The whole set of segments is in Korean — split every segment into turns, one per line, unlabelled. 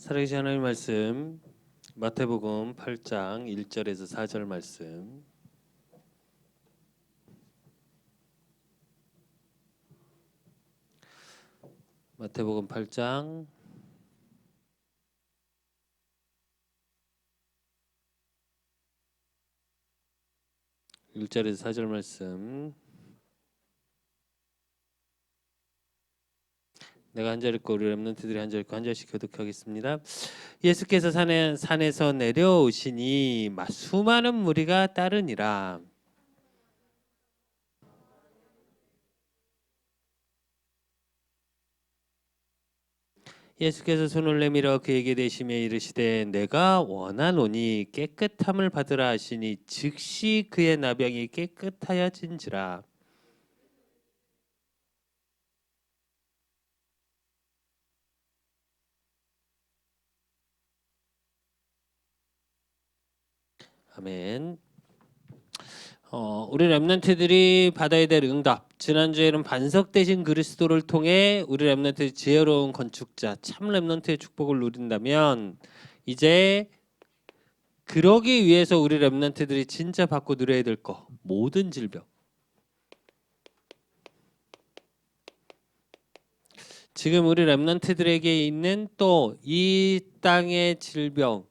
살아계신 하나님 말씀 마태복음 8장 1절에서 4절 말씀. 마태복음 8장 1절에서 4절 말씀. 내가 한 절 읽고 우리 렘넌트들이 한 절 읽고 한 절씩 교독하겠습니다. 예수께서 산에서 내려오시니 수많은 무리가 따르니라. 예수께서 손을 내밀어 그에게 대시며 이르시되 내가 원하노니 깨끗함을 받으라 하시니 즉시 그의 나병이 깨끗하여진지라. 아멘. 우리 렘넌트들이 받아야 될 응답. 지난주에는 반석 대신 그리스도를 통해 우리 렘넌트 지혜로운 건축자 참 렘넌트의 축복을 누린다면 이제 그러기 위해서 우리 렘넌트들이 진짜 받고 누려야 될 거 모든 질병. 지금 우리 렘넌트들에게 있는 또 이 땅의 질병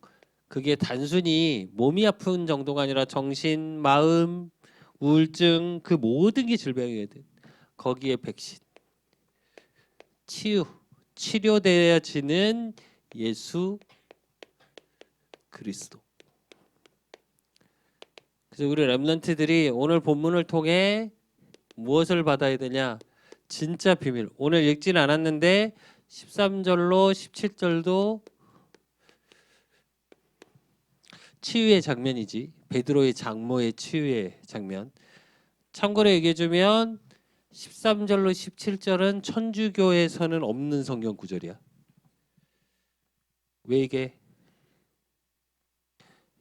그게 단순히 몸이 아픈 정도가 아니라 정신, 마음, 우울증 그 모든 게 질병이거든. 거기에 백신, 치료되어지는 예수 그리스도. 그래서 우리 렘넌트들이 오늘 본문을 통해 무엇을 받아야 되냐? 진짜 비밀. 오늘 읽진 않았는데 13절로 17절도 치유의 장면이지. 베드로의 장모의 치유의 장면. 참고로 얘기해주면 13절로 17절은 천주교에서는 없는 성경 구절이야. 왜 이게?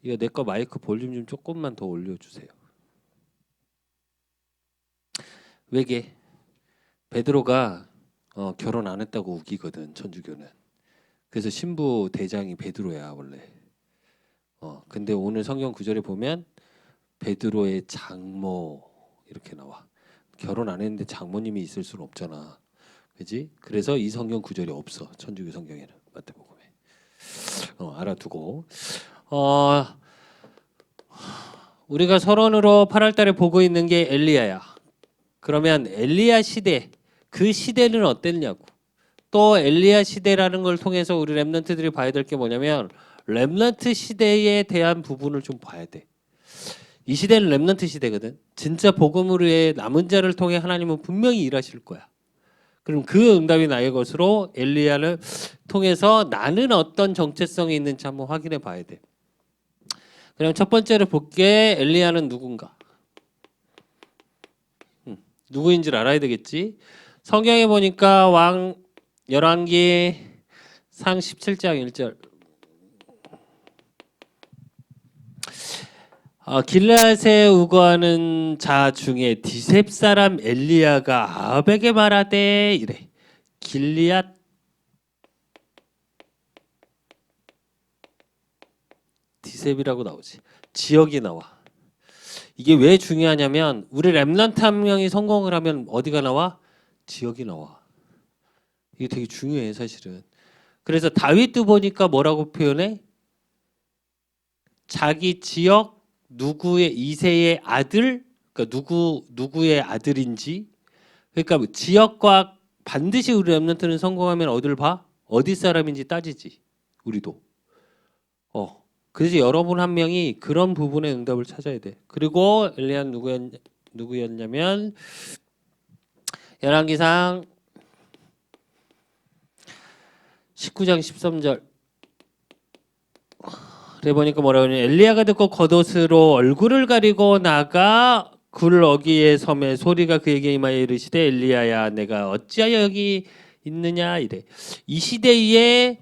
이거 내 거 마이크 볼륨 좀 조금만 더 올려주세요. 왜게? 베드로가 결혼 안 했다고 우기거든 천주교는. 그래서 신부 대장이 베드로야 원래. 근데 오늘 성경 구절에 보면 베드로의 장모 이렇게 나와. 결혼 안 했는데 장모님이 있을 수는 없잖아. 그지? 그래서 이 성경 구절이 없어. 천주교 성경에는. 마태복음에. 알아두고. 우리가 서론으로 8월 달에 보고 있는 게 엘리야야. 그러면 엘리야 시대 그 시대는 어땠냐고. 또 엘리야 시대라는 걸 통해서 우리 렘넌트들이 봐야 될 게 뭐냐면 렘넌트 시대에 대한 부분을 좀 봐야 돼. 이 시대는 렘넌트 시대거든. 진짜 복음으로의 남은 자를 통해 하나님은 분명히 일하실 거야. 그럼 그 응답이 나의 것으로 엘리야를 통해서 나는 어떤 정체성이 있는지 한번 확인해 봐야 돼. 그럼 첫 번째로 볼게. 엘리야는 누군가? 누구인지를 알아야 되겠지. 성경에 보니까 왕 열왕기 상 17장 1절. 길앗에 우거하는 자 중에 디셉 사람 엘리야가 아합에게 말하되 이래. 길앗 디셉이라고 나오지. 지역이 나와. 이게 왜 중요하냐면 우리 렘넌트 한 명이 성공을 하면 어디가 나와? 지역이 나와. 이게 되게 중요해 사실은. 그래서 다윗도 보니까 뭐라고 표현해? 자기 지역 누구의 2세의 아들, 그러니까 누구의 아들인지, 그러니까 지역과 반드시 우리 렘넌트는 성공하면 어딜 봐? 어디 사람인지 따지지. 우리도. 그래서 여러분 한 명이 그런 부분의 응답을 찾아야 돼. 그리고 엘리야는 누구였냐면 열왕기상 19장 13절. 그래 보니까 뭐라고 하냐. 엘리야가 듣고 겉옷으로 얼굴을 가리고 나가 굴 어귀의 섬에 소리가 그에게 임하여 이르시되 엘리야야 내가 어찌하여 여기 있느냐 이래. 이 시대의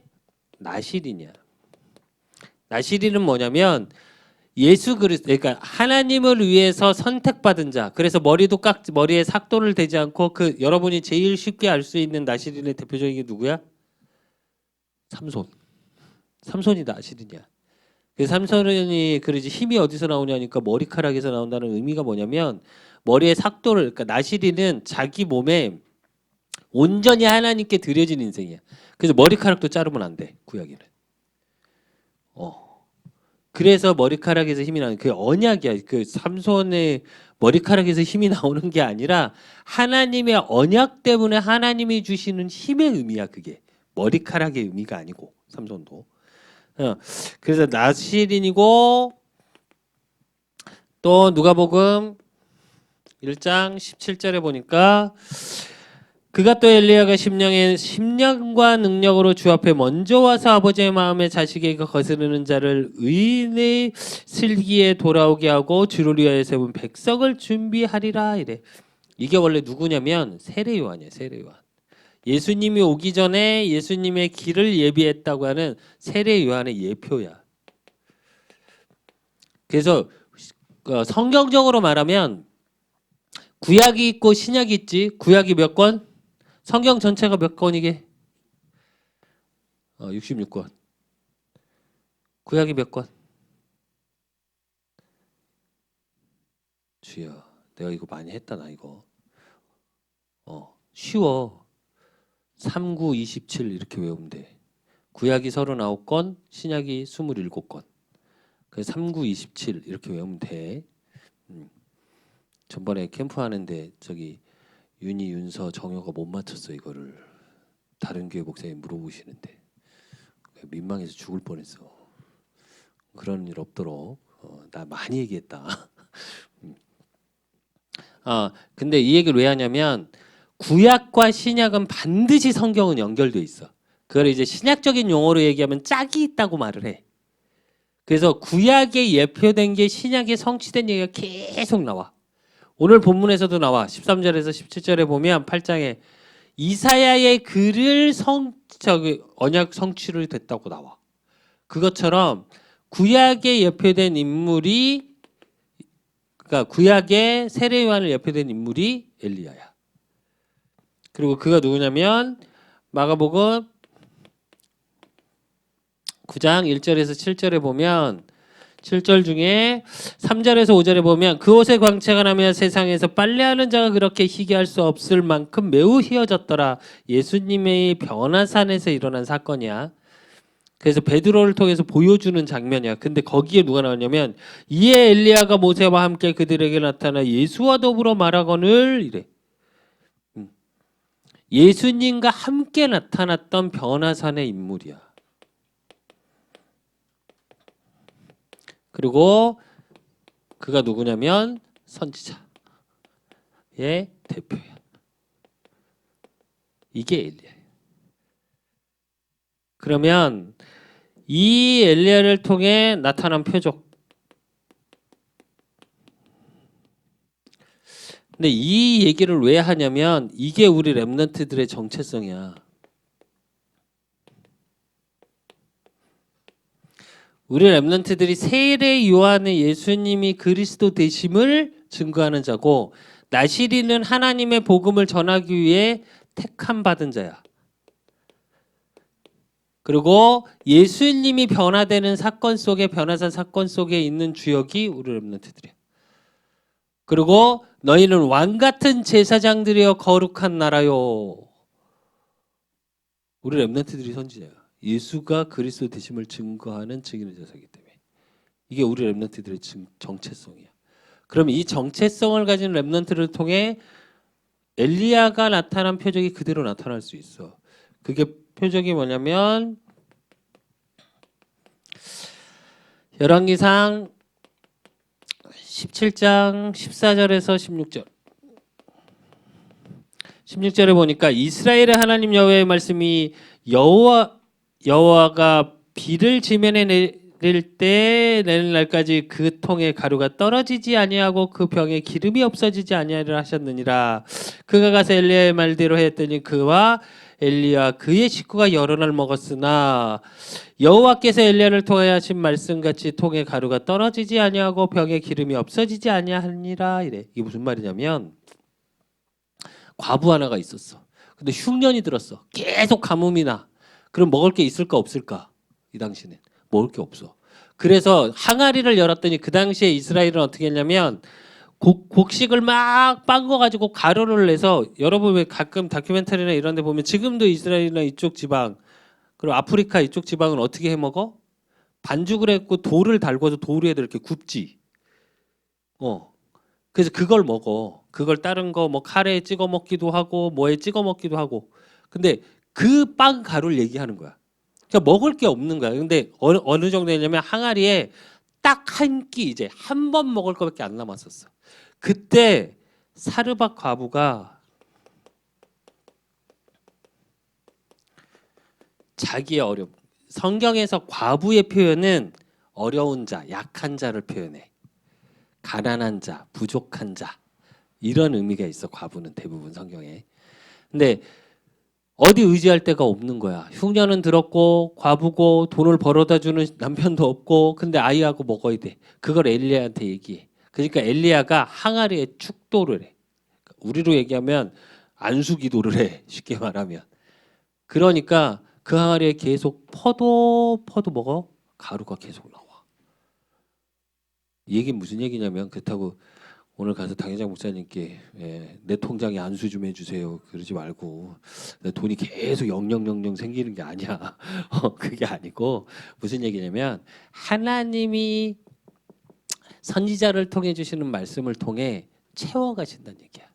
나실이냐. 나실이는 뭐냐면 예수 그리스도, 그러니까 하나님을 위해서 선택받은 자. 그래서 머리에 삭도를 대지 않고 그 여러분이 제일 쉽게 알 수 있는 나실인의 대표적인 게 누구야? 삼손. 삼손이 나실이냐. 그 삼손이 그러지 힘이 어디서 나오냐니까 머리카락에서 나온다는 의미가 뭐냐면 머리의 삭도를 그러니까 나실이는 자기 몸에 온전히 하나님께 드려진 인생이야. 그래서 머리카락도 자르면 안 돼. 구약에는. 그래서 머리카락에서 힘이 나는 그 언약이야. 그 삼손의 머리카락에서 힘이 나오는 게 아니라 하나님의 언약 때문에 하나님이 주시는 힘의 의미야. 그게 머리카락의 의미가 아니고 삼손도. 그래서 나실인이고 또 누가복음 1장 17절에 보니까 그가 또 엘리야가 심령과 능력으로 주 앞에 먼저 와서 아버지의 마음에 자식에게 거스르는 자를 의인의 슬기에 돌아오게 하고 주를 위하여 세운 백성을 준비하리라 이래. 이게 원래 누구냐면 세례 요한이에요. 세례 요한. 예수님이 오기 전에 예수님의 길을 예비했다고 하는 세례 요한의 예표야. 그래서 성경적으로 말하면 구약이 있고 신약이 있지. 구약이 몇 권? 성경 전체가 몇 권이게? 66권. 구약이 몇 권? 주여, 내가 이거 많이 했다 나 이거. 쉬워. 39, 27 이렇게 외우면 돼. 구약이 39권, 신약이 27권. 그래서 39, 27 이렇게 외우면 돼. 전번에 캠프 하는데 저기 윤희, 윤서, 정효가 못 맞췄어 이거를. 다른 교회 목사님 물어보시는데 민망해서 죽을 뻔했어. 그런 일 없도록 나 많이 얘기했다. 근데 이 얘기를 왜 하냐면 구약과 신약은 반드시 성경은 연결돼 있어. 그걸 이제 신약적인 용어로 얘기하면 짝이 있다고 말을 해. 그래서 구약에 예표된 게 신약에 성취된 얘기가 계속 나와. 오늘 본문에서도 나와. 13절에서 17절에 보면 8장에 이사야의 글을 언약 성취를 됐다고 나와. 그것처럼 구약에 예표된 인물이 그러니까 구약에 세례 요한을 예표된 인물이 엘리야야. 그리고 그가 누구냐면 마가복음 9장 1절에서 7절에 보면 7절 중에 3절에서 5절에 보면 그 옷의 광채가 나며 세상에서 빨래하는 자가 그렇게 희귀할 수 없을 만큼 매우 희어졌더라. 예수님의 변화산에서 일어난 사건이야. 그래서 베드로를 통해서 보여주는 장면이야. 근데 거기에 누가 나왔냐면 이에 엘리야가 모세와 함께 그들에게 나타나 예수와 더불어 말하거늘 이래. 예수님과 함께 나타났던 변화산의 인물이야. 그리고 그가 누구냐면 선지자의 대표야. 이게 엘리야예요. 그러면 이 엘리야를 통해 나타난 표적. 근데 이 얘기를 왜 하냐면 이게 우리 렘넌트들의 정체성이야. 우리 렘넌트들이 세례 요한의 예수님이 그리스도 되심을 증거하는 자고 나시리는 하나님의 복음을 전하기 위해 택함 받은 자야. 그리고 예수님이 변화되는 사건 속에 변화산 사건 속에 있는 주역이 우리 렘넌트들이야. 그리고 너희는 왕 같은 제사장들이여 거룩한 나라요. 우리 렘넌트들이 선지자야. 예수가 그리스도 되심을 증거하는 증인의 제사이기 때문에 이게 우리 렘넌트들의 정체성이야. 그럼 이 정체성을 가진 렘넌트를 통해 엘리야가 나타난 표적이 그대로 나타날 수 있어. 그게 표적이 뭐냐면 열왕기상 17장 14절에서 16절 16절에 보니까 이스라엘의 하나님 여호와의 말씀이 여호와가 비를 지면에 내릴 때 내는 날까지 그 통에 가루가 떨어지지 아니하고 그 병에 기름이 없어지지 아니하리라 하셨느니라. 그가 가서 엘리야의 말대로 했더니 그와 엘리야 그의 식구가 여러 날 먹었으나 여호와께서 엘리야를 통하여 하신 말씀같이 통에 가루가 떨어지지 아니하고 병에 기름이 없어지지 아니하니라 이래. 이게 무슨 말이냐면 과부 하나가 있었어. 근데 흉년이 들었어. 계속 가뭄이 나. 그럼 먹을 게 있을까 없을까? 이 당시는 먹을 게 없어. 그래서 항아리를 열었더니 그 당시에 이스라엘은 어떻게 했냐면 곡식을 막 빻은 거 가지고 가루를 내서 여러분 왜 가끔 다큐멘터리나 이런 데 보면 지금도 이스라엘이나 이쪽 지방 그리고 아프리카 이쪽 지방은 어떻게 해 먹어? 반죽을 했고 돌을 달궈서 돌 위에다 이렇게 굽지. 그래서 그걸 먹어. 그걸 다른 거 뭐 카레에 찍어 먹기도 하고 뭐에 찍어 먹기도 하고. 근데 그 빵 가루를 얘기하는 거야. 그러니까 먹을 게 없는 거야. 근데 어느 정도냐면 항아리에 딱 한 끼 이제 한 번 먹을 거밖에 안 남았었어. 그때 사르밧 과부가 자기의 어려움. 성경에서 과부의 표현은 어려운 자, 약한 자를 표현해. 가난한 자, 부족한 자 이런 의미가 있어. 과부는 대부분 성경에. 근데 어디 의지할 데가 없는 거야. 흉년은 들었고 과부고 돈을 벌어다 주는 남편도 없고 근데 아이하고 먹어야 돼. 그걸 엘리야한테 얘기해. 그러니까 엘리야가 항아리에 축도를 해. 우리로 얘기하면 안수기도를 해. 쉽게 말하면. 그러니까 그 항아리에 계속 퍼도 먹어. 가루가 계속 나와. 이 얘기는 무슨 얘기냐면 그렇다고 오늘 가서 당회장 목사님께 내 통장에 안수 좀 해주세요. 그러지 말고 내 돈이 계속 영영영영 생기는 게 아니야. 그게 아니고 무슨 얘기냐면 하나님이 선지자를 통해 주시는 말씀을 통해 채워가신다는 얘기야.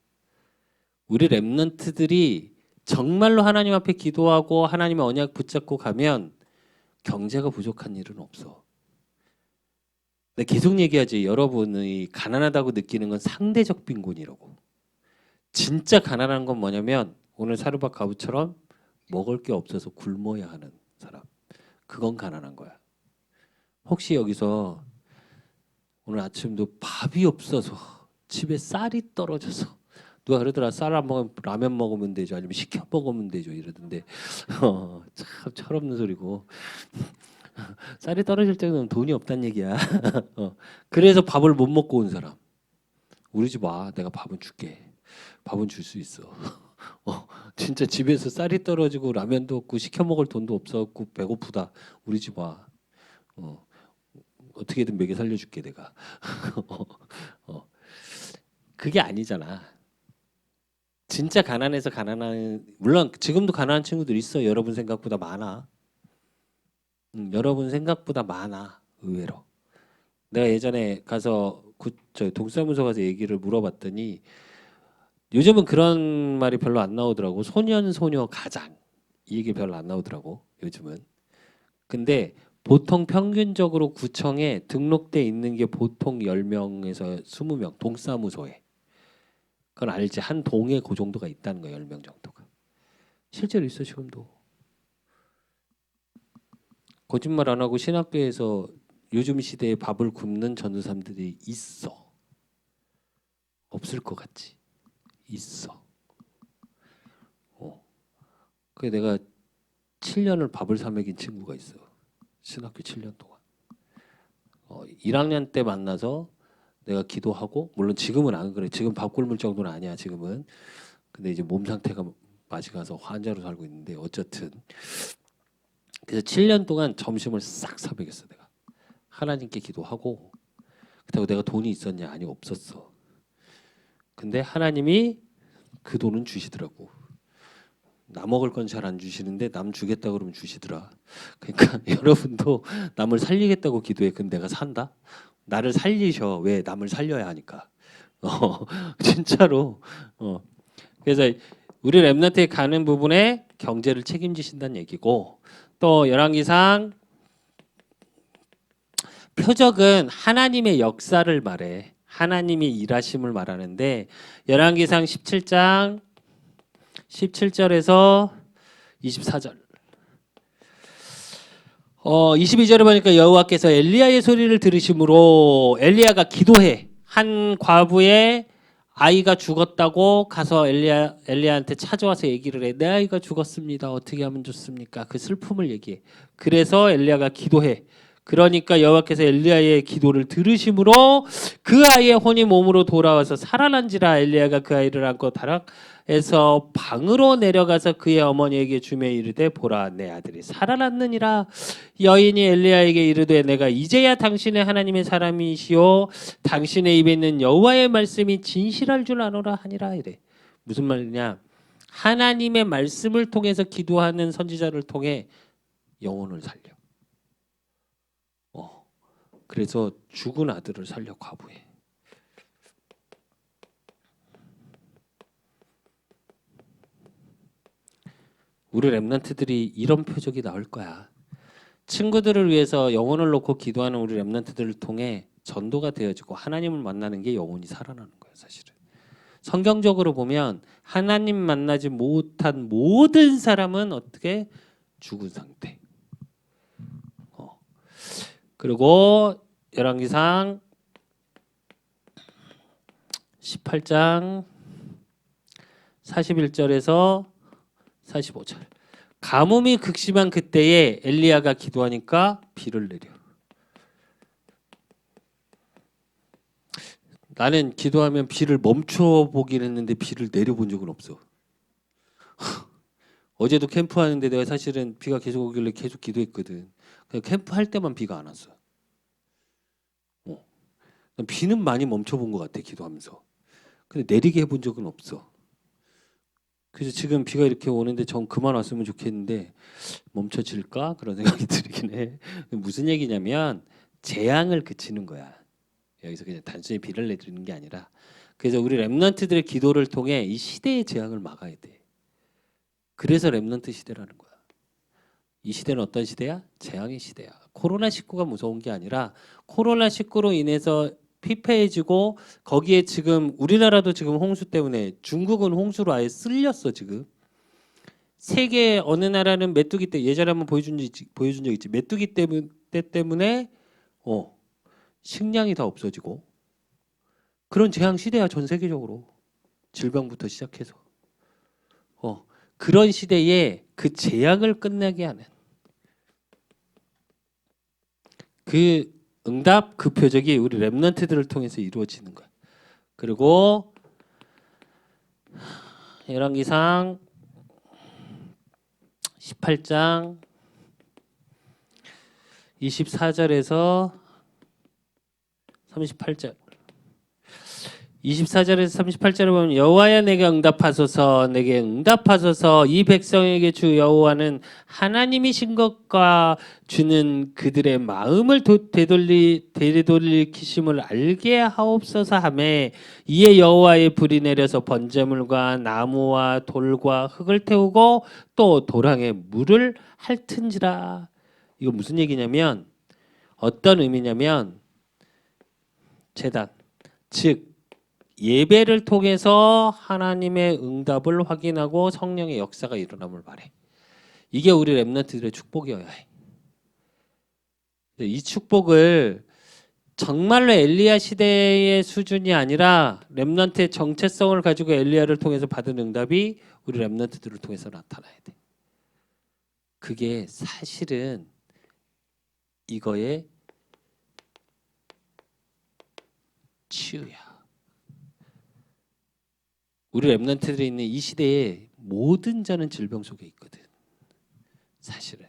우리 렘넌트들이 정말로 하나님 앞에 기도하고 하나님의 언약 붙잡고 가면 경제가 부족한 일은 없어. 근데 계속 얘기하지. 여러분이 가난하다고 느끼는 건 상대적 빈곤이라고. 진짜 가난한 건 뭐냐면 오늘 사르밧 과부처럼 먹을 게 없어서 굶어야 하는 사람. 그건 가난한 거야. 혹시 여기서 오늘 아침도 밥이 없어서 집에 쌀이 떨어져서 누가 그러더라. 쌀 안 먹으면 라면 먹으면 되죠. 아니면 시켜 먹으면 되죠. 이러던데 참 철없는 소리고. 쌀이 떨어질 정도면 돈이 없다는 얘기야. 그래서 밥을 못 먹고 온 사람. 우리 집 와. 내가 밥은 줄게. 밥은 줄 수 있어. 진짜 집에서 쌀이 떨어지고 라면도 없고 시켜 먹을 돈도 없었고 배고프다. 우리 집 와. 어떻게든 먹여 살려줄게 내가. 그게 아니잖아. 진짜 가난해서 가난한 물론 지금도 가난한 친구들 있어. 여러분 생각보다 많아. 여러분 생각보다 많아. 의외로. 내가 예전에 가서 동사무소 가서 얘기를 물어봤더니 요즘은 그런 말이 별로 안 나오더라고. 소년 소녀 가장 이 얘기 별로 안 나오더라고. 요즘은. 근데 보통 평균적으로 구청에 등록돼 있는 게 보통 10명에서 20명 동사무소에. 그건 알지. 한 동에 그 정도가 있다는 거야. 10명 정도가. 실제로 있어 지금도. 거짓말 안 하고 신학교에서 요즘 시대에 밥을 굶는 전도사님들이 있어. 없을 것 같지? 있어. 그래 내가 7년을 밥을 사 먹인 친구가 있어. 신학교 7년 동안. 1학년 때 만나서 내가 기도하고 물론 지금은 안 그래. 지금 밥 굶을 정도는 아니야. 지금은. 근데 이제 몸 상태가 맞이 가서 환자로 살고 있는데 어쨌든 그래서 7년 동안 점심을 싹 사 먹였어 내가. 하나님께 기도하고 그렇다고 내가 돈이 있었냐? 아니 없었어. 근데 하나님이 그 돈은 주시더라고. 나 먹을 건 잘 안 주시는데 남 주겠다 그러면 주시더라. 그러니까 여러분도 남을 살리겠다고 기도해. 그럼 내가 산다? 나를 살리셔. 왜? 남을 살려야 하니까. 진짜로. 그래서 우리 렘넌트에 가는 부분에 경제를 책임지신다는 얘기고 또 열왕기상 표적은 하나님의 역사를 말해. 하나님의 일하심을 말하는데 열왕기상 17장 17절에서 24절 22절에 보니까 여호와께서 엘리야의 소리를 들으심으로 엘리야가 기도해. 한 과부의 아이가 죽었다고 가서 엘리야한테 찾아와서 얘기를 해. 내 아이가 죽었습니다. 어떻게 하면 좋습니까? 그 슬픔을 얘기해. 그래서 엘리야가 기도해. 그러니까 여호와께서 엘리야의 기도를 들으심으로 그 아이의 혼이 몸으로 돌아와서 살아난지라. 엘리야가 그 아이를 안고 다락에서 방으로 내려가서 그의 어머니에게 주며 이르되 보라 내 아들이 살아났느니라. 여인이 엘리야에게 이르되 내가 이제야 당신의 하나님의 사람이시오 당신의 입에 있는 여호와의 말씀이 진실할 줄 아노라 하니라. 이래. 무슨 말이냐? 하나님의 말씀을 통해서 기도하는 선지자를 통해 영혼을 살려. 그래서 죽은 아들을 살려 과부에. 우리 렘넌트들이 이런 표적이 나올 거야. 친구들을 위해서 영혼을 놓고 기도하는 우리 렘넌트들을 통해 전도가 되어지고 하나님을 만나는 게 영혼이 살아나는 거예요, 사실은. 성경적으로 보면 하나님 만나지 못한 모든 사람은 어떻게 죽은 상태. 그리고 열왕기상 18장 41절에서 45절. 가뭄이 극심한 그때에 엘리야가 기도하니까 비를 내려. 나는 기도하면 비를 멈춰 보긴 했는데 비를 내려본 적은 없어. 어제도 캠프하는데 내가 사실은 비가 계속 오길래 계속 기도했거든. 캠프할 때만 비가 안 왔어. 비는 많이 멈춰본 것 같아 기도하면서. 근데 내리게 해본 적은 없어. 그래서 지금 비가 이렇게 오는데 전 그만 왔으면 좋겠는데 멈춰질까? 그런 생각이 들긴 해. 무슨 얘기냐면 재앙을 그치는 거야. 여기서 그냥 단순히 비를 내리는 게 아니라. 그래서 우리 렘넌트들의 기도를 통해 이 시대의 재앙을 막아야 돼. 그래서 렘넌트 시대라는 거야. 이 시대는 어떤 시대야? 재앙의 시대야. 코로나19가 무서운 게 아니라 코로나19로 인해서 피폐해지고 거기에 지금 우리나라도 지금 홍수 때문에 중국은 홍수로 아예 쓸렸어 지금. 세계 어느 나라는 메뚜기 때 예전에 한번 보여준 적 있지. 메뚜기 때문에 식량이 다 없어지고 그런 재앙 시대야 전 세계적으로. 질병부터 시작해서 그런 시대에 그 재앙을 끝나게 하는 그 응답 그 표적이 우리 렘넌트들을 통해서 이루어지는 거야. 그리고 열왕기상 18장 24절에서 38절 24절에서 38절을 보면 여호와야 내게 응답하소서 내게 응답하소서 이 백성에게 주 여호와는 하나님이신 것과 주는 그들의 마음을 되돌리키심을 알게 하옵소서 하며 이에 여호와의 불이 내려서 번제물과 나무와 돌과 흙을 태우고 또 도랑에 물을 핥은지라. 이거 무슨 얘기냐면 어떤 의미냐면 제단 즉 예배를 통해서 하나님의 응답을 확인하고 성령의 역사가 일어남을 말해. 이게 우리 렘넌트들의 축복이어야 해. 이 축복을 정말로 엘리야 시대의 수준이 아니라 렘넌트의 정체성을 가지고 엘리야를 통해서 받은 응답이 우리 렘넌트들을 통해서 나타나야 돼. 그게 사실은 이거의 치유야. 우리 렘넌트들이 있는 이 시대에 모든 자는 질병 속에 있거든. 사실은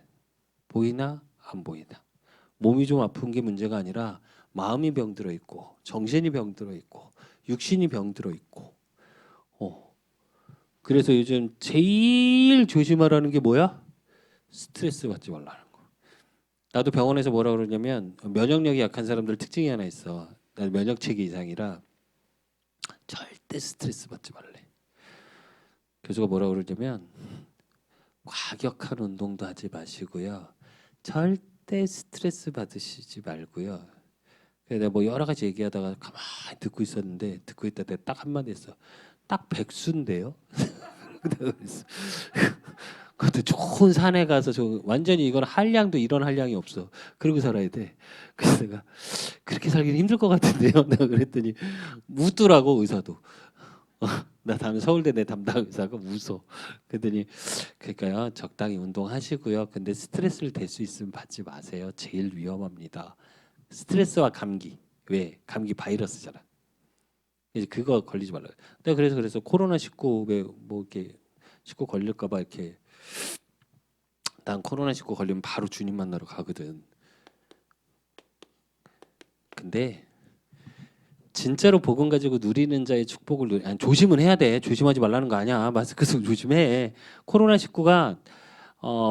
보이나 안 보이나. 몸이 좀 아픈 게 문제가 아니라 마음이 병들어 있고 정신이 병들어 있고 육신이 병들어 있고. 그래서 요즘 제일 조심하라는 게 뭐야? 스트레스 받지 말라는 거. 나도 병원에서 뭐라 그러냐면 면역력이 약한 사람들 특징이 하나 있어. 난 면역체계 이상이라 절대 스트레스 받지 말래. 교수가 뭐라 그러냐면 과격한 운동도 하지 마시고요. 절대 스트레스 받으시지 말고요. 그래서 내가 뭐 여러 가지 얘기하다가 가만히 듣고 있었는데 듣고 있다 내가 딱 한마디 했어. 딱 백수인데요. 그래서 그것도 좋은 산에 가서 완전히 이건 한량도 이런 한량이 없어. 그러고 살아야 돼. 그래서 내가 그렇게 살기는 힘들 것 같은데요. 내가 그랬더니 묻더라고 의사도. 나 다음에 서울대 내 담당 의사가 웃어. 그랬더니 그러니까요 적당히 운동하시고요. 근데 스트레스를 댈 수 있으면 받지 마세요. 제일 위험합니다. 스트레스와 감기. 왜? 감기 바이러스잖아. 이제 그거 걸리지 말라. 내가 그래서 코로나 19 왜 뭐 이렇게 19 걸릴까봐 이렇게 난 코로나 19 걸리면 바로 주님 만나러 가거든. 근데 진짜로 복음 가지고 누리는 자의 축복을 아니, 조심은 해야 돼. 조심하지 말라는 거 아니야. 마스크 쓰고 조심해. 코로나 19가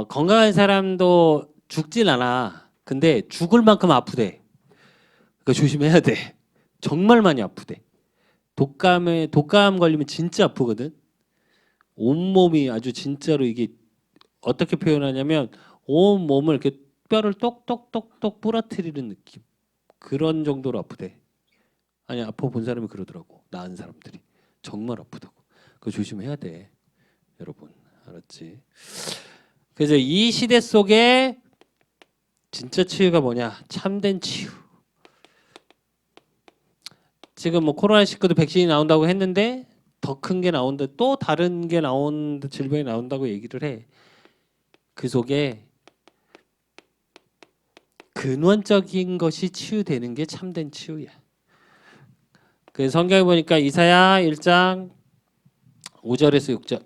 건강한 사람도 죽진 않아. 근데 죽을 만큼 아프대. 그러니까 조심해야 돼. 정말 많이 아프대. 독감 걸리면 진짜 아프거든. 온몸이 아주 진짜로 이게 어떻게 표현하냐면 온 몸을 이렇게 뼈를 똑똑똑똑 부러뜨리는 느낌. 그런 정도로 아프대. 아니 아파 본 사람이 그러더라고. 나은 사람들이 정말 아프다고. 그거 조심해야 돼, 여러분. 알았지? 그래서 이 시대 속에 진짜 치유가 뭐냐? 참된 치유. 지금 뭐 코로나 19도 백신이 나온다고 했는데 더 큰 게 나온다. 또 다른 게 나온다. 질병이 나온다고 얘기를 해. 그 속에 근원적인 것이 치유되는 게 참된 치유야. 그 성경에 보니까 이사야 1장 5절에서 6절.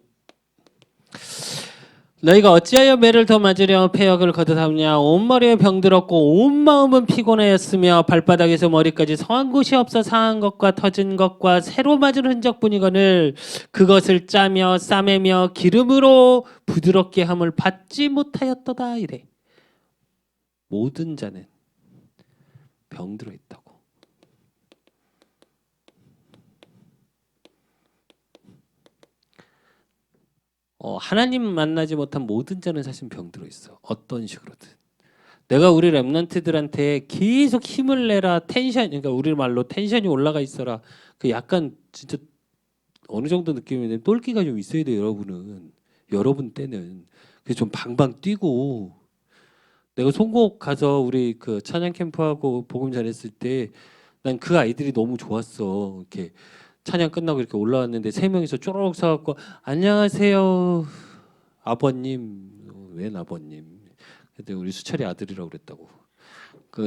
너희가 어찌하여 매를 더 맞으려 폐역을 거듭하느냐. 온 머리에 병들었고 온 마음은 피곤하였으며 발바닥에서 머리까지 성한 곳이 없어 상한 것과 터진 것과 새로 맞은 흔적뿐이거늘 그것을 짜며 싸매며 기름으로 부드럽게 함을 받지 못하였도다 이래. 모든 자는 병들어 있다고. 하나님 만나지 못한 모든 자는 사실 병들어 있어. 어떤 식으로든. 내가 우리 랩런트들한테 계속 힘을 내라 텐션, 그러니까 우리 말로 텐션이 올라가 있어라. 그 약간 진짜 어느 정도 느낌인데 똘끼가 좀 있어야 돼요, 여러분은. 여러분 때는. 그래서 좀 방방 뛰고. 내가 송곡 가서 우리 그 찬양 캠프하고 복음 잘했을 때 난 그 아이들이 너무 좋았어. 이렇게 찬양 끝나고 이렇게 올라왔는데 세 명이서 쪼르륵 서갖고 안녕하세요 아버님. 웬 아버님? 근데 우리 수철이 아들이라고 그랬다고.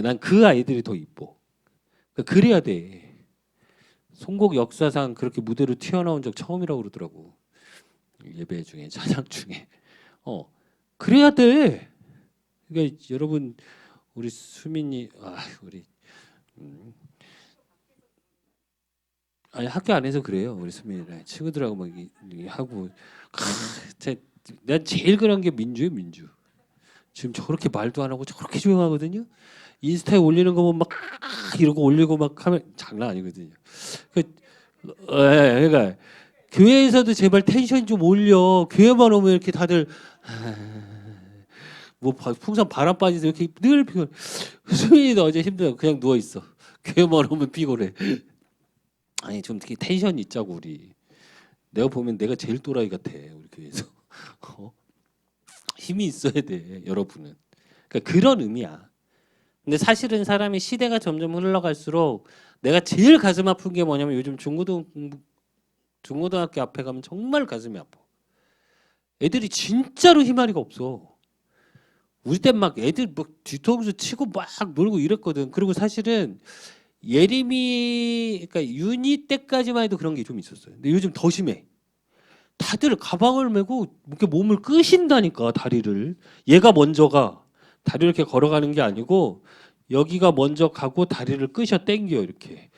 난 그 아이들이 더 이뻐. 그래야 돼. 송곡 역사상 그렇게 무대로 튀어나온 적 처음이라고 그러더라고. 예배 중에 찬양 중에. 그래야 돼. 그러니까 여러분 우리 수민이 우리 아니 학교 안에서 그래요. 우리 수민이랑 친구들하고 막 하고 난 제일 그런 게 민주예요. 민주. 지금 저렇게 말도 안 하고 저렇게 조용하거든요. 인스타에 올리는 거 보면 막 이러고 올리고 막 하면 장난 아니거든요. 그러니까 교회에서도 제발 텐션 좀 올려. 교회만 오면 이렇게 다들 뭐 풍선 바람 빠지서 이렇게 늘 피곤. 수민이도 어제 힘들어. 그냥 누워 있어. 교회만 오면 피곤해. 아니 좀 특히 텐션 있자고 우리. 내가 보면 내가 제일 또라이 같아 우리 교회에서. 힘이 있어야 돼 여러분은. 그러니까 그런 의미야. 근데 사실은 사람이 시대가 점점 흘러갈수록 내가 제일 가슴 아픈 게 뭐냐면 요즘 중고등학교 앞에 가면 정말 가슴이 아파. 애들이 진짜로 희마리가 없어. 우리 때 막 애들 막 뒤통수 치고 막 놀고 이랬거든. 그리고 사실은 예림이 그러니까 윤희 때까지만 해도 그런 게 좀 있었어요. 근데 요즘 더 심해. 다들 가방을 메고 이렇게 몸을 끄신다니까 다리를. 얘가 먼저 가. 다리 이렇게 걸어가는 게 아니고 여기가 먼저 가고 다리를 끄셔 당겨 이렇게.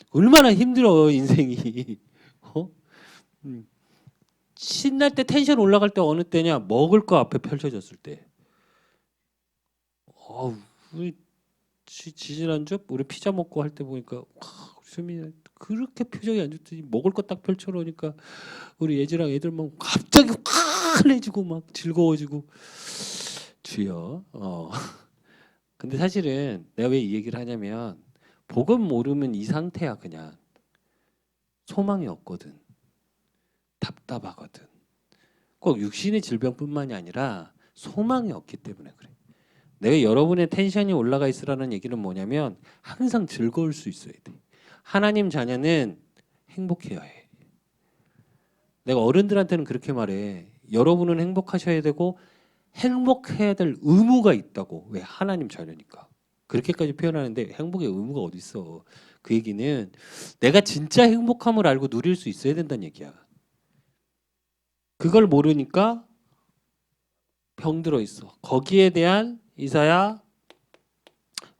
얼마나 힘들어 인생이. 신날 때 텐션 올라갈 때 어느 때냐? 먹을 거 앞에 펼쳐졌을 때. 우리 지지난주 우리 피자 먹고 할 때 보니까 수민이 그렇게 표정이 안 좋더니 먹을 거 딱 펼쳐놓으니까 우리 예지랑 애들 막 갑자기 환해지고 막 즐거워지고 주여. 근데 사실은 내가 왜 이 얘기를 하냐면 복음 모르면 이 상태야. 그냥 소망이 없거든. 답답하거든. 꼭 육신의 질병뿐만이 아니라 소망이 없기 때문에 그래. 내가 여러분의 텐션이 올라가 있으라는 얘기는 뭐냐면 항상 즐거울 수 있어야 돼. 하나님 자녀는 행복해야 해. 내가 어른들한테는 그렇게 말해. 여러분은 행복하셔야 되고 행복해야 될 의무가 있다고. 왜? 하나님 자녀니까. 그렇게까지 표현하는데 행복의 의무가 어디 있어? 그 얘기는 내가 진짜 행복함을 알고 누릴 수 있어야 된다는 얘기야. 그걸 모르니까 병들어 있어. 거기에 대한 이사야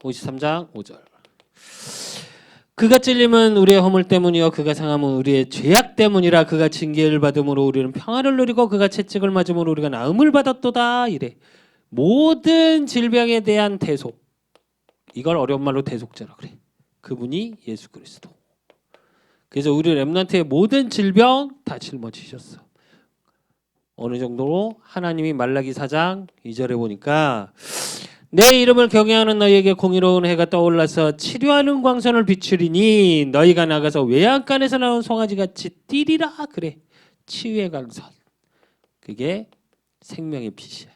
53장 5절. 그가 찔림은 우리의 허물 때문이요 그가 상함은 우리의 죄악 때문이라. 그가 징계를 받음으로 우리는 평화를 누리고 그가 채찍을 맞음으로 우리가 나음을 받았도다. 이래. 모든 질병에 대한 대속. 이걸 어려운 말로 대속자라 그래. 그분이 예수 그리스도. 그래서 우리 렘넌트의 모든 질병 다 짊어지셨어. 어느 정도로 하나님이 말라기 4장 2절에 보니까 내 이름을 경외하는 너희에게 공의로운 해가 떠올라서 치료하는 광선을 비추리니 너희가 나가서 외양간에서 나온 송아지같이 뛰리라. 그래. 치유의 광선. 그게 생명의 빛이야.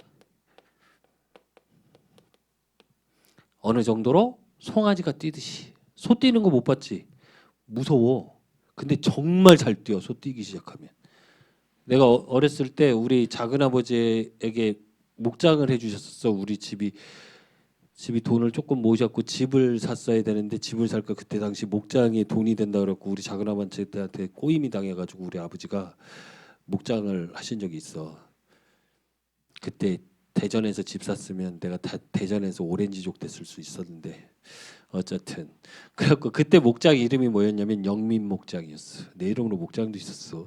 어느 정도로 송아지가 뛰듯이. 소 뛰는 거 못 봤지? 무서워. 근데 정말 잘 뛰어. 소 뛰기 시작하면. 내가 어렸을 때 우리 작은아버지에게 목장을 해주셨어. 우리 집이 돈을 조금 모으셨고 집을 샀어야 되는데 집을 살까 그때 당시 목장이 돈이 된다 그랬고 우리 작은아버지한테 꼬임이 당해가지고 우리 아버지가 목장을 하신 적이 있어. 그때 대전에서 집 샀으면 내가 대전에서 오렌지족 됐을 수 있었는데 어쨌든 그래갖고 그때 목장 이름이 뭐였냐면 영민 목장이었어. 내 이름으로 목장도 있었어.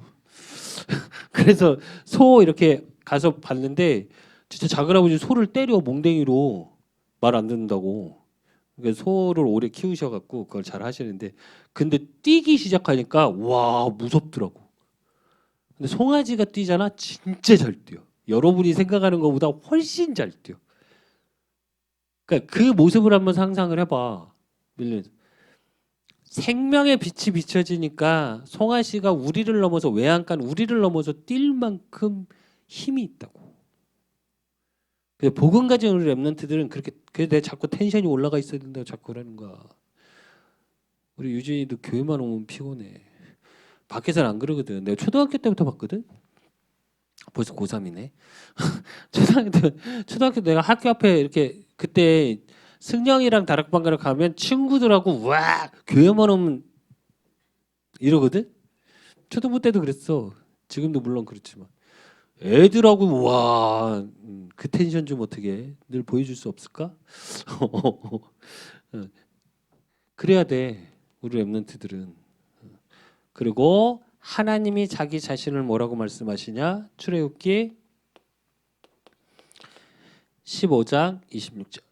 그래서 소 이렇게 가서 봤는데 진짜 작은아버지 소를 때려 몽댕이로 말 안 듣는다고. 그러니까 소를 오래 키우셔갖고 그걸 잘 하시는데 근데 뛰기 시작하니까 와 무섭더라고. 근데 송아지가 뛰잖아. 진짜 잘 뛰어. 여러분이 생각하는 것보다 훨씬 잘 뛰어. 그러니까 그 모습을 한번 상상을 해봐. 생명의 빛이 비춰지니까 송아지가 우리를 넘어서 외양간 우리를 넘어서 뛸 만큼 힘이 있다고. 그래서 복음 가진 우리 렘넌트들은 그렇게 그래서 내가 자꾸 텐션이 올라가 있어야 된다고 자꾸 그러는 거야. 우리 유진이도 교회만 오면 피곤해. 밖에서는 안 그러거든. 내가 초등학교 때부터 봤거든. 벌써 고3이네. 초등학교 내가 학교 앞에 이렇게 그때 승령이랑 다락방가를 가면 친구들하고 와 교회만 오면 이러거든. 초등부 때도 그랬어. 지금도 물론 그렇지만 애들하고 와 그 텐션 좀 어떻게 늘 보여줄 수 없을까? 그래야 돼 우리 렘넌트들은. 그리고 하나님이 자기 자신을 뭐라고 말씀하시냐? 출애굽기 15장 26절.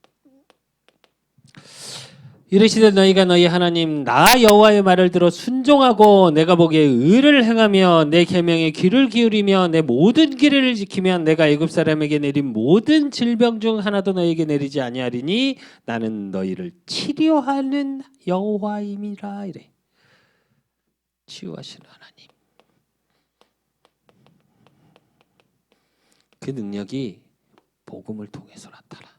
이르시되 너희가 너희 하나님 나 여호와의 말을 들어 순종하고 내가 보기에 의를 행하며 내 계명에 귀를 기울이며 내 모든 규례를 지키면 내가 애굽 사람에게 내린 모든 질병 중 하나도 너희에게 내리지 아니하리니 나는 너희를 치료하는 여호와임이라. 이래. 치유하시는 하나님. 그 능력이 복음을 통해서 나타나.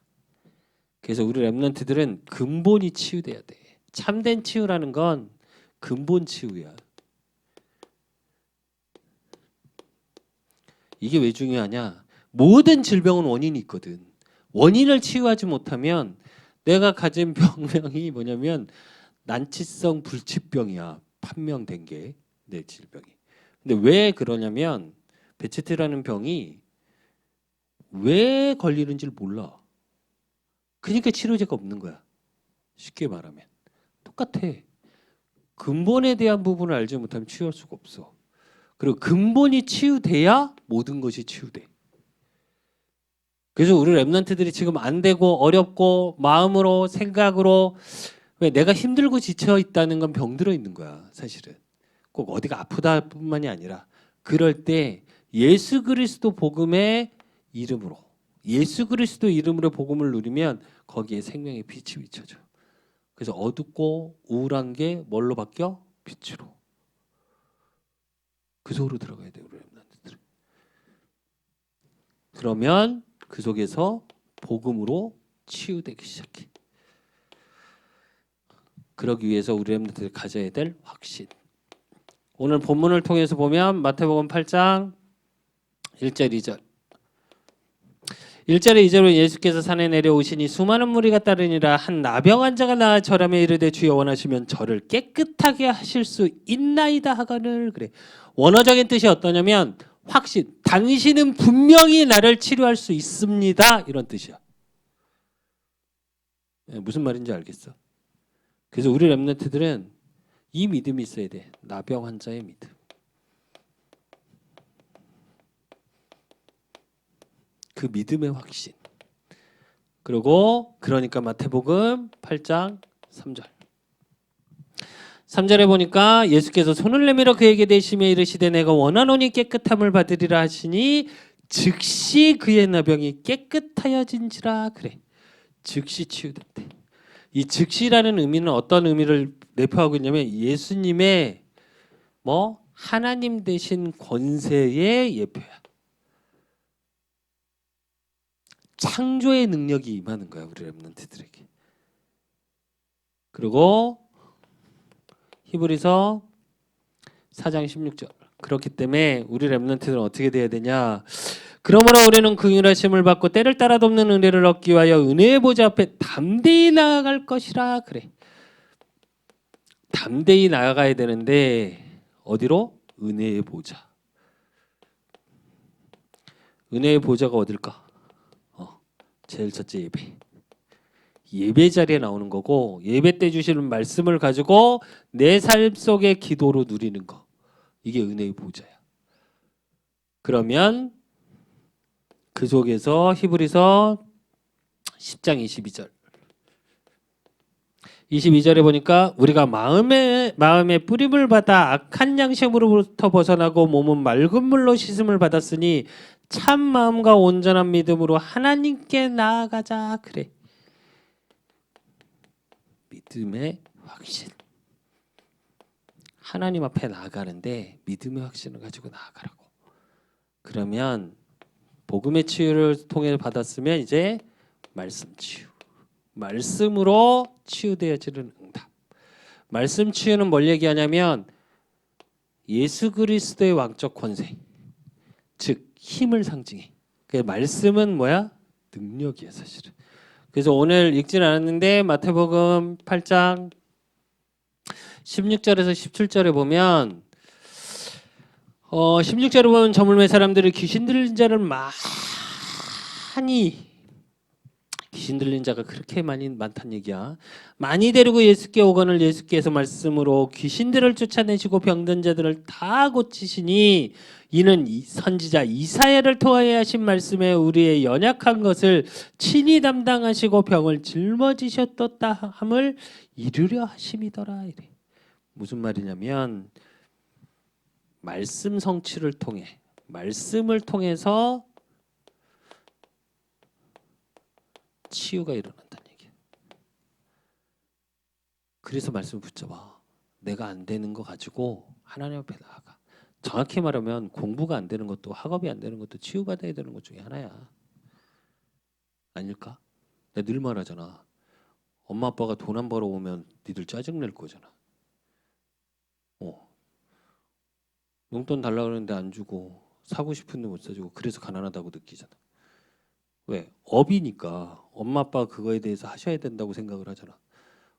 그래서 우리 렘넌트들은 근본이 치유돼야 돼. 참된 치유라는 건 근본 치유야. 이게 왜 중요하냐? 모든 질병은 원인이 있거든. 원인을 치유하지 못하면 내가 가진 병명이 뭐냐면 난치성 불치병이야. 판명된 게 내 질병이. 근데 왜 그러냐면 베체트라는 병이 왜 걸리는지를 몰라. 그러니까 치료제가 없는 거야. 쉽게 말하면. 똑같아. 근본에 대한 부분을 알지 못하면 치유할 수가 없어. 그리고 근본이 치유돼야 모든 것이 치유돼. 그래서 우리 렘넌트들이 지금 안 되고 어렵고 마음으로 생각으로 왜 내가 힘들고 지쳐 있다는 건 병들어 있는 거야. 사실은. 꼭 어디가 아프다 뿐만이 아니라 그럴 때 예수 그리스도 복음의 이름으로 예수 그리스도 이름으로 복음을 누리면 거기에 생명의 빛이 비춰져. 그래서 어둡고 우울한 게 뭘로 바뀌어? 빛으로. 그 속으로 들어가야 돼요. 우리 렘넌트들. 그러면 그 속에서 복음으로 치유되기 시작해. 그러기 위해서 우리 렘넌트들이 가져야 될 확신. 오늘 본문을 통해서 보면 마태복음 8장 1절 2절 1절에 2절로 예수께서 산에 내려오시니 수많은 무리가 따르니라. 한 나병 환자가 나아 절하며 이르되 주여 원하시면 저를 깨끗하게 하실 수 있나이다 하거늘. 그래. 원어적인 뜻이 어떠냐면 확신, 당신은 분명히 나를 치료할 수 있습니다, 이런 뜻이야. 무슨 말인지 알겠어? 그래서 우리 렘넌트들은 이 믿음이 있어야 돼. 나병 환자의 믿음. 그 믿음의 확신. 그리고 그러니까 마태복음 8장 3절. 3절에 보니까 예수께서 손을 내밀어 그에게 대시며 이르시되 내가 원하노니 깨끗함을 받으리라 하시니 즉시 그의 나병이 깨끗하여진지라. 그래. 즉시 치유됐대. 이 즉시라는 의미는 어떤 의미를 내포하고 있냐면 예수님의 하나님 되신 권세의 예표야. 창조의 능력이 임하는 거야, 우리 렘넌트들에게. 그리고 히브리서 4장 16절. 그렇기 때문에 우리 렘넌트들은 어떻게 돼야 되냐? 그러므로 우리는 긍휼하심을 받고 때를 따라 돕는 은혜를 얻기 위하여 은혜의 보좌 앞에 담대히 나아갈 것이라. 그래. 담대히 나아가야 되는데 어디로? 은혜의 보좌. 은혜의 보좌가 어딜까? 제일 첫째 예배. 예배 자리에 나오는 거고 예배 때 주시는 말씀을 가지고 내 삶 속의 기도로 누리는 거. 이게 은혜의 보좌야. 그러면 그 속에서 히브리서 10장 22절. 22절에 보니까 우리가 마음의 뿌림을 받아 악한 양심으로부터 벗어나고 몸은 맑은 물로 씻음을 받았으니 참 마음과 온전한 믿음으로 하나님께 나아가자. 그래. 믿음의 확신. 하나님 앞에 나아가는데 믿음의 확신을 가지고 나아가라고. 그러면 복음의 치유를 통해 받았으면 이제 말씀 치유. 말씀으로 치유되어지는 응답. 말씀 치유는 뭘 얘기하냐면 예수 그리스도의 왕적 권세. 즉 힘을 상징해. 그 말씀은 뭐야? 능력이야, 사실은. 그래서 오늘 읽진 않았는데 마태복음 8장 16절에서 17절에 보면 16절에 보면 저물매 사람들이 귀신 들린 자를 귀신 들린 자가 그렇게 많다는 얘기야. 많이 데리고 예수께 오거늘 예수께서 말씀으로 귀신들을 쫓아내시고 병든 자들을 다 고치시니 이는 선지자 이사야를 통하여 하신 말씀에 우리의 연약한 것을 친히 담당하시고 병을 짊어지셨다 함을 이루려 하심이더라. 이래. 무슨 말이냐면 말씀 성취를 통해 말씀을 통해서 치유가 일어난다는 얘기야. 그래서 말씀을 붙잡아. 내가 안 되는 거 가지고 하나님 앞에 나아가. 정확히 말하면 공부가 안 되는 것도 학업이 안 되는 것도 치유받아야 되는 것 중에 하나야. 아닐까? 내가 늘 말하잖아. 엄마 아빠가 돈 안 벌어 오면 니들 짜증낼 거잖아. 용돈 달라고 그러는데 안 주고 사고 싶은데 못 사주고 그래서 가난하다고 느끼잖아. 왜? 업이니까 엄마 아빠가 그거에 대해서 하셔야 된다고 생각을 하잖아.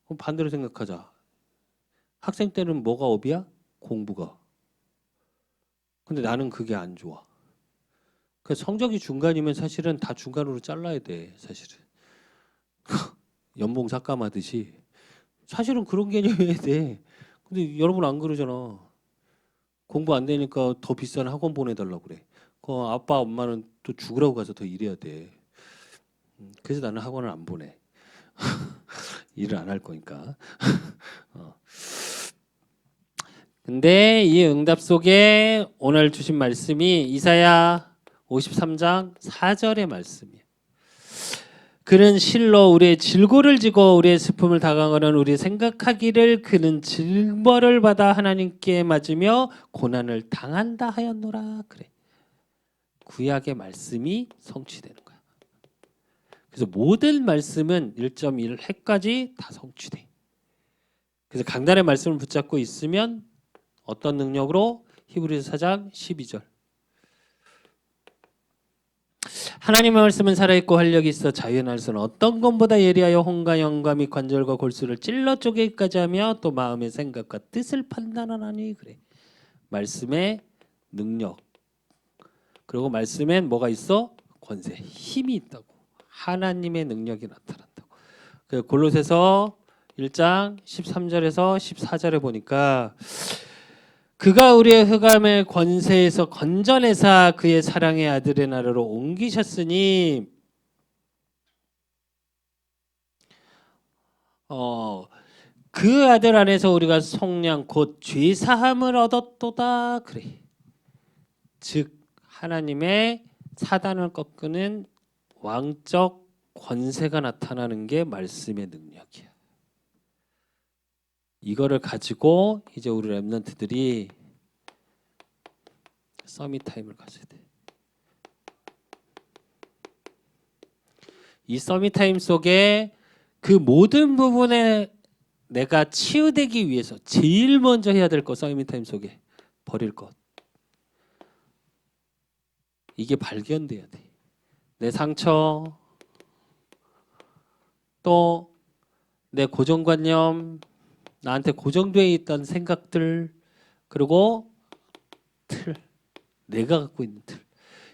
그럼 반대로 생각하자. 학생 때는 뭐가 업이야? 공부가. 근데 나는 그게 안 좋아. 그 성적이 중간이면 사실은 다 중간으로 잘라야 돼. 사실은. 연봉 삭감하듯이. 사실은 그런 개념이어야 돼. 근데 여러분 안 그러잖아. 공부 안 되니까 더 비싼 학원 보내달라고 그래. 그 아빠 엄마는 또 죽으라고 가서 더 일해야 돼. 그래서 나는 학원을 안 보내. 일을 안 할 거니까. 근데 이 응답 속에 오늘 주신 말씀이 이사야 53장 4절의 말씀이에요. 그는 실로 우리의 질고를 지고 우리의 슬픔을 다강하는 우리 생각하기를 그는 질벌을 받아 하나님께 맞으며 고난을 당한다 하였노라. 그래. 구약의 말씀이 성취되는 거야. 그래서 모든 말씀은 1.1핵까지 다 성취돼. 그래서 강단의 말씀을 붙잡고 있으면 어떤 능력으로? 히브리서 4장 12절. 하나님의 말씀은 살아있고 활력이 있어 자유의 날선 어떤 것보다 예리하여 혼과 영과 및 관절과 골수를 찔러 쪼개기까지 하며 또 마음의 생각과 뜻을 판단하나니 그래. 말씀의 능력. 그리고 말씀엔 뭐가 있어? 권세, 힘이 있다고. 하나님의 능력이 나타난다고. 그 골로새서 1장 13절에서 14절에 보니까 그가 우리의 흑암의 권세에서 건져내사 그의 사랑의 아들의 나라로 옮기셨으니 그 아들 안에서 우리가 속량 곧 죄사함을 얻었도다 그래. 즉 하나님의 사단을 꺾는 왕적 권세가 나타나는 게 말씀의 능력이야. 이거를 가지고 이제 우리 렘넌트들이 서밋 타임을 가져야 돼. 이 서밋 타임 속에 그 모든 부분에 내가 치유되기 위해서 제일 먼저 해야 될 것, 서밋 타임 속에 버릴 것. 이게 발견돼야 돼. 내 상처, 또 내 고정관념, 나한테 고정되어 있던 생각들, 그리고 틀, 내가 갖고 있는 틀.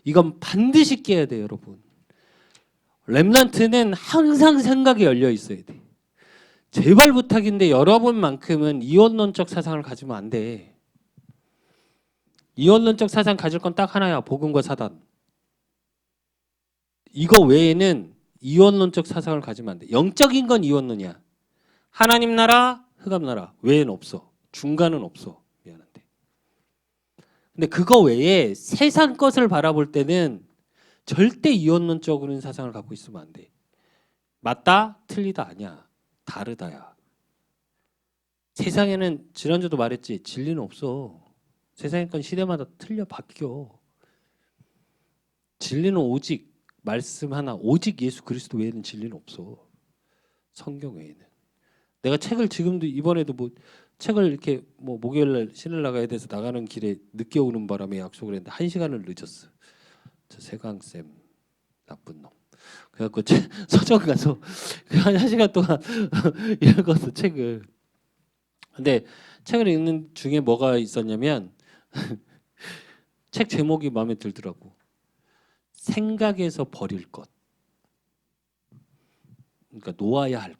이건 반드시 깨야 돼요, 여러분. 렘넌트는 항상 생각이 열려 있어야 돼. 제발 부탁인데 여러분만큼은 이원론적 사상을 가지면 안 돼. 이원론적 사상 가질 건 딱 하나야. 복음과 사단. 이거 외에는 이원론적 사상을 가지면 안 돼. 영적인 건 이원론이야. 하나님 나라, 흑암 나라 외에는 없어. 중간은 없어. 미안한데. 근데 그거 외에 세상 것을 바라볼 때는 절대 이원론적인 사상을 갖고 있으면 안 돼. 맞다? 틀리다 아니야. 다르다야. 세상에는 지난주도 말했지. 진리는 없어. 세상의 건 시대마다 틀려 바뀌어. 진리는 오직 말씀 하나, 오직 예수 그리스도 외에는 진리는 없어. 성경 외에는. 내가 책을 지금도 이번에도 뭐 책을 이렇게 뭐 목요일날 신을 나가야 돼서 나가는 길에 늦게 오는 바람에 약속을 했는데 1시간을 늦었어. 저 세강쌤 나쁜 놈. 그래갖고 서점 가서 한 1시간 동안 읽었어 책을. 근데 책을 읽는 중에 뭐가 있었냐면 책 제목이 마음에 들더라고. 생각에서 버릴 것. 그러니까 놓아야 할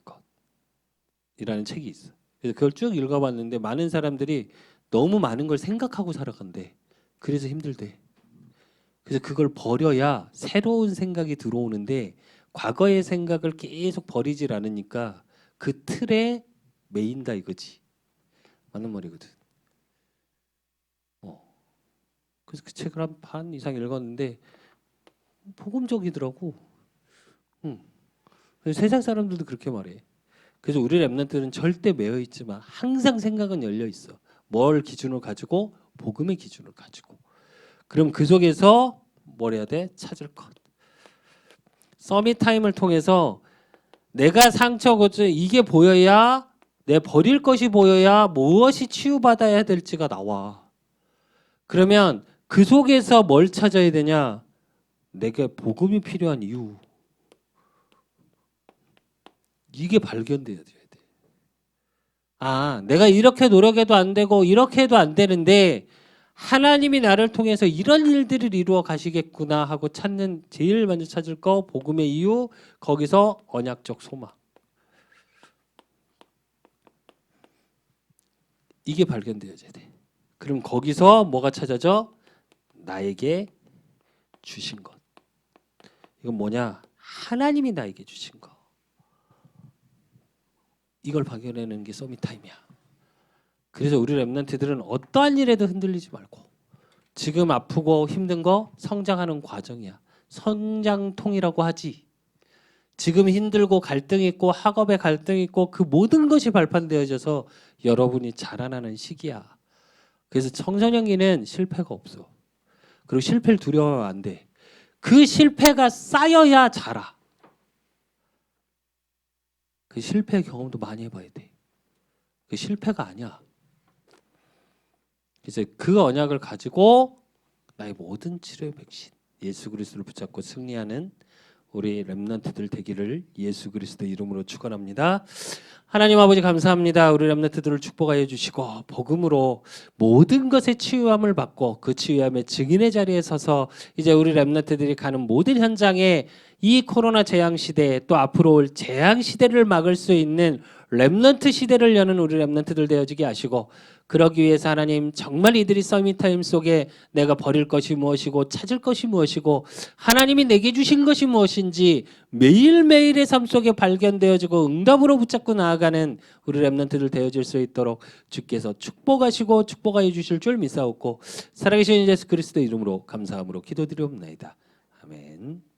것이라는 책이 있어. 그래서 그걸 쭉 읽어봤는데 많은 사람들이 너무 많은 걸 생각하고 살아간대. 그래서 힘들대. 그래서 그걸 버려야 새로운 생각이 들어오는데 과거의 생각을 계속 버리질 않으니까 그 틀에 매인다 이거지. 맞는 말이거든. 그래서 그 책을 한 반 이상 읽었는데 복음적이더라고. 그래서 세상 사람들도 그렇게 말해. 그래서 우리 렘넌트들은 절대 매여 있지만 항상 생각은 열려 있어. 뭘 기준으로 가지고? 복음의 기준을 가지고. 그럼 그 속에서 뭘 해야 돼? 찾을 것. 서밋 타임을 통해서 내가 상처고지 이게 보여야 내 버릴 것이 보여야 무엇이 치유받아야 될지가 나와. 그러면 그 속에서 뭘 찾아야 되냐? 내게 복음이 필요한 이유. 이게 발견돼야 돼. 아, 내가 이렇게 노력해도 안 되고 이렇게 해도 안 되는데 하나님이 나를 통해서 이런 일들을 이루어 가시겠구나 하고 찾는 제일 먼저 찾을 거 복음의 이유, 거기서 언약적 소망. 이게 발견되어야 돼. 그럼 거기서 뭐가 찾아져? 나에게 주신 것. 이건 뭐냐? 하나님이 나에게 주신 것. 이걸 발견하는 게 서밋 타임이야. 그래서 우리 렘넌트들은 어떠한 일에도 흔들리지 말고 지금 아프고 힘든 거 성장하는 과정이야. 성장통이라고 하지. 지금 힘들고 갈등 있고 학업에 갈등 있고 그 모든 것이 발판되어져서 여러분이 자라나는 시기야. 그래서 청소년기는 실패가 없어. 그리고 실패를 두려워하면 안 돼. 그 실패가 쌓여야 자라. 그 실패 경험도 많이 해봐야 돼. 그 실패가 아니야. 이제 그 언약을 가지고 나의 모든 치료의 백신 예수 그리스도를 붙잡고 승리하는 우리 렘넌트들 되기를 예수 그리스도 이름으로 축원합니다. 하나님 아버지 감사합니다. 우리 렘넌트들을 축복하여 주시고 복음으로 모든 것에 치유함을 받고 그 치유함의 증인의 자리에 서서 이제 우리 렘넌트들이 가는 모든 현장에 이 코로나 재앙 시대 또 앞으로 올 재앙 시대를 막을 수 있는 렘넌트 시대를 여는 우리 렘넌트들 되어지게 하시고 그러기 위해서 하나님 정말 이들이 서밋타임 속에 내가 버릴 것이 무엇이고 찾을 것이 무엇이고 하나님이 내게 주신 것이 무엇인지 매일매일의 삶 속에 발견되어지고 응답으로 붙잡고 나아가는 우리 렘넌트들 되어질 수 있도록 주께서 축복하시고 축복하여 주실 줄 믿사옵고 살아계신 예수 그리스도 이름으로 감사함으로 기도드리옵나이다. 아멘.